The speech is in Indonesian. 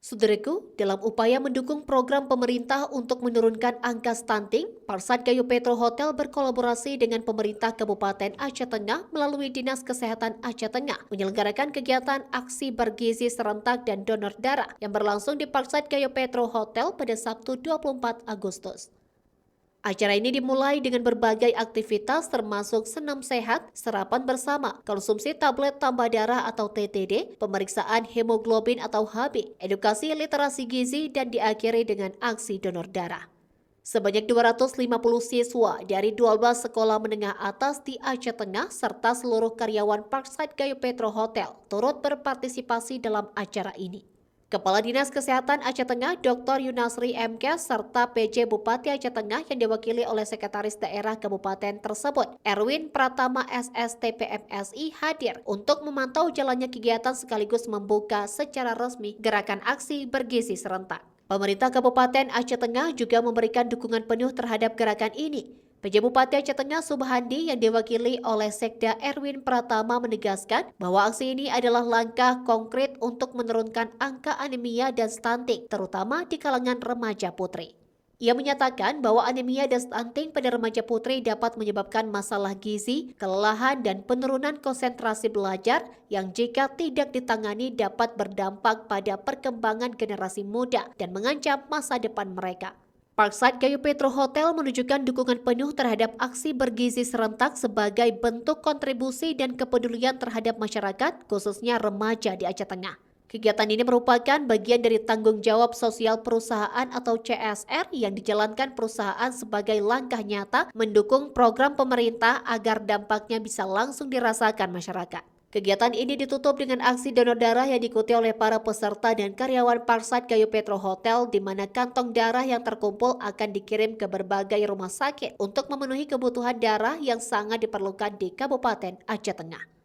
Saudaraku, dalam upaya mendukung program pemerintah untuk menurunkan angka stunting, Parsat Gayo Petro Hotel berkolaborasi dengan pemerintah Kabupaten Aceh Tengah melalui Dinas Kesehatan Aceh Tengah menyelenggarakan kegiatan aksi bergizi serentak dan donor darah yang berlangsung di Parsat Gayo Petro Hotel pada Sabtu 24 Agustus. Acara ini dimulai dengan berbagai aktivitas termasuk senam sehat, sarapan bersama, konsumsi tablet tambah darah atau TTD, pemeriksaan hemoglobin atau HB, edukasi literasi gizi, dan diakhiri dengan aksi donor darah. Sebanyak 250 siswa dari 12 sekolah menengah atas di Aceh Tengah serta seluruh karyawan Parkside Gayo Petro Hotel turut berpartisipasi dalam acara ini. Kepala Dinas Kesehatan Aceh Tengah Dr. Yunasri MK serta PJ Bupati Aceh Tengah yang diwakili oleh Sekretaris Daerah Kabupaten tersebut, Erwin Pratama SSTPMSI hadir untuk memantau jalannya kegiatan sekaligus membuka secara resmi gerakan aksi bergizi serentak. Pemerintah Kabupaten Aceh Tengah juga memberikan dukungan penuh terhadap gerakan ini. PJ Bupati Aceh Tengah Subhandi yang diwakili oleh Sekda Erwin Pratama menegaskan bahwa aksi ini adalah langkah konkret untuk menurunkan angka anemia dan stunting, terutama di kalangan remaja putri. Ia menyatakan bahwa anemia dan stunting pada remaja putri dapat menyebabkan masalah gizi, kelelahan, dan penurunan konsentrasi belajar yang jika tidak ditangani dapat berdampak pada perkembangan generasi muda dan mengancam masa depan mereka. Parkside Gayo Petro Hotel menunjukkan dukungan penuh terhadap aksi bergizi serentak sebagai bentuk kontribusi dan kepedulian terhadap masyarakat, khususnya remaja di Aceh Tengah. Kegiatan ini merupakan bagian dari tanggung jawab sosial perusahaan atau CSR yang dijalankan perusahaan sebagai langkah nyata mendukung program pemerintah agar dampaknya bisa langsung dirasakan masyarakat. Kegiatan ini ditutup dengan aksi donor darah yang diikuti oleh para peserta dan karyawan Parsat Gayo Petro Hotel di mana kantong darah yang terkumpul akan dikirim ke berbagai rumah sakit untuk memenuhi kebutuhan darah yang sangat diperlukan di Kabupaten Aceh Tengah.